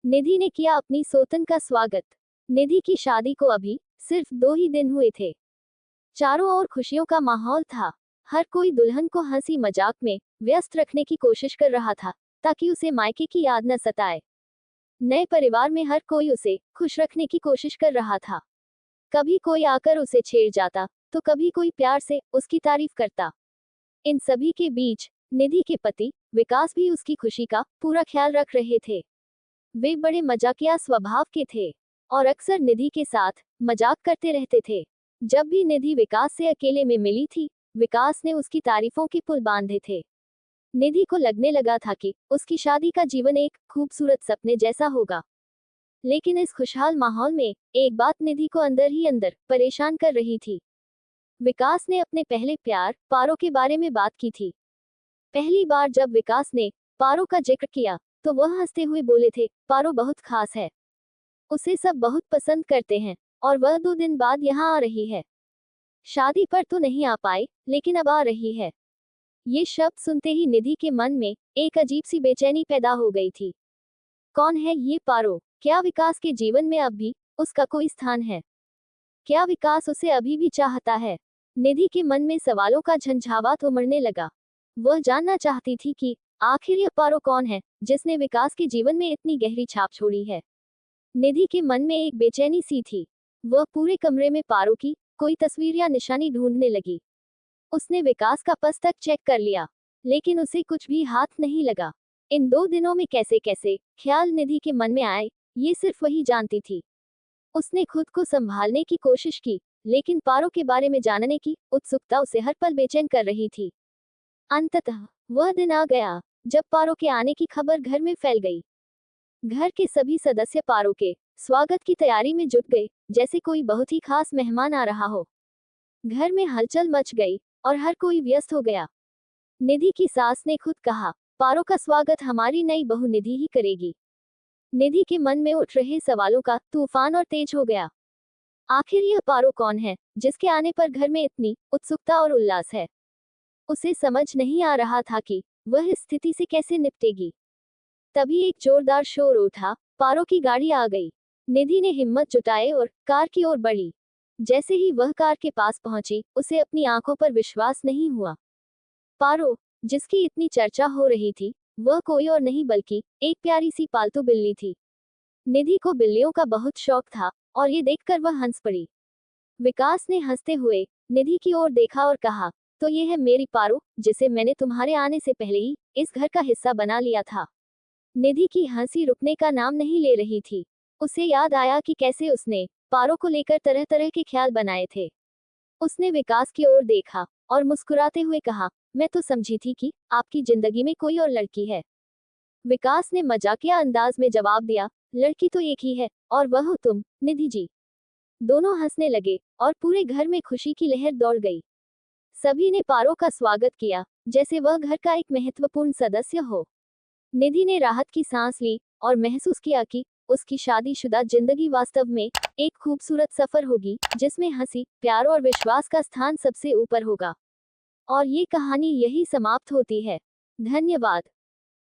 निधि ने किया अपनी सौतन का स्वागत। निधि की शादी को अभी सिर्फ 2 ही दिन हुए थे। चारों ओर खुशियों का माहौल था। हर कोई दुल्हन को हंसी मजाक में व्यस्त रखने की कोशिश कर रहा था, ताकि उसे मायके की याद न सताए। नए परिवार में हर कोई उसे खुश रखने की कोशिश कर रहा था। कभी कोई आकर उसे छेड़ जाता, तो कभी कोई प्यार से उसकी तारीफ करता। इन सभी के बीच निधि के पति विकास भी उसकी खुशी का पूरा ख्याल रख रहे थे। वे बड़े मजाकिया स्वभाव के थे और अक्सर निधि के साथ मजाक करते रहते थे। जब भी निधि विकास से अकेले में मिली थी, विकास ने उसकी तारीफों के पुल बांधे थे। निधि को लगने लगा था कि उसकी शादी का जीवन एक खूबसूरत सपने जैसा होगा। लेकिन इस खुशहाल माहौल में एक बात निधि को अंदर ही अंदर परेशान कर रही थी। विकास ने अपने पहले प्यार पारो के बारे में बात की थी। पहली बार जब विकास ने पारो का जिक्र किया, तो वह हंसते हुए बोले थे, पारो बहुत खास है। उसे सब बहुत पसंद करते हैं और वह 2 दिन बाद यहाँ आ रही है। शादी पर तो नहीं आ पाई, लेकिन अब आ रही है। ये शब्द सुनते ही निधि के मन में एक अजीब सी बेचैनी पैदा हो गई थी। कौन है ये पारो? क्या विकास के जीवन में अब भी उसका कोई स्थान है? क्या विकास उसे अभी भी चाहता है? निधि के मन में सवालों का झंझावात उमड़ने लगा। वह जानना चाहती थी कि आखिर यह पारो कौन है, जिसने विकास के जीवन में इतनी गहरी छाप छोड़ी है। निधि के मन में एक बेचैनी सी थी। वह पूरे कमरे में पारो की कोई तस्वीर या निशानी ढूंढने लगी। उसने विकास का पुस्तक चेक कर लिया, लेकिन उसे कुछ भी हाथ नहीं लगा। इन 2 दिनों में कैसे कैसे ख्याल निधि के मन में आए, ये सिर्फ वही जानती थी। उसने खुद को संभालने की कोशिश की, लेकिन पारो के बारे में जानने की उत्सुकता उसे हर पल बेचैन कर रही थी। अंततः वह दिन आ गया जब पारो के आने की खबर घर में फैल गई। घर के सभी सदस्य पारो के स्वागत की तैयारी में जुट गए, जैसे कोई बहुत ही खास मेहमान आ रहा हो। घर में हलचल मच गई और हर कोई व्यस्त हो गया। निधि की सास ने खुद कहा, पारो का स्वागत हमारी नई बहू निधि ही करेगी। निधि के मन में उठ रहे सवालों का तूफान और तेज हो गया। आखिर यह पारो कौन है, जिसके आने पर घर में इतनी उत्सुकता और उल्लास है? उसे समझ नहीं आ रहा था कि वह इस स्थिति से कैसे निपटेगी। तभी एक जोरदार शोर उठा, पारो की गाड़ी आ गई। निधि ने हिम्मत जुटाए और कार की ओर बढ़ी। जैसे ही वह कार के पास पहुंची, उसे अपनी आंखों पर विश्वास नहीं हुआ। पारो, जिसकी इतनी चर्चा हो रही थी, वह कोई और नहीं बल्कि एक प्यारी सी पालतू बिल्ली थी। निधि को बिल्लियों का बहुत शौक था और ये देखकर वह हंस पड़ी। विकास ने हंसते हुए निधि की ओर देखा और कहा, तो ये है मेरी पारो, जिसे मैंने तुम्हारे आने से पहले ही इस घर का हिस्सा बना लिया था। निधि की हंसी रुकने का नाम नहीं ले रही थी। उसे याद आया कि कैसे उसने पारो को लेकर तरह तरह के ख्याल बनाए थे। उसने विकास की ओर देखा और मुस्कुराते हुए कहा, मैं तो समझी थी कि आपकी जिंदगी में कोई और लड़की है। विकास ने मजाकिया अंदाज में जवाब दिया, लड़की तो एक ही है, और वह हो तुम, निधि जी। दोनों हंसने लगे और पूरे घर में खुशी की लहर दौड़ गई। सभी ने पारो का स्वागत किया, जैसे वह घर का एक महत्वपूर्ण सदस्य हो। निधि ने राहत की सांस ली और महसूस किया कि उसकी शादीशुदा जिंदगी वास्तव में एक खूबसूरत सफर होगी, जिसमें हंसी, प्यार और विश्वास का स्थान सबसे ऊपर होगा। और ये कहानी यही समाप्त होती है। धन्यवाद।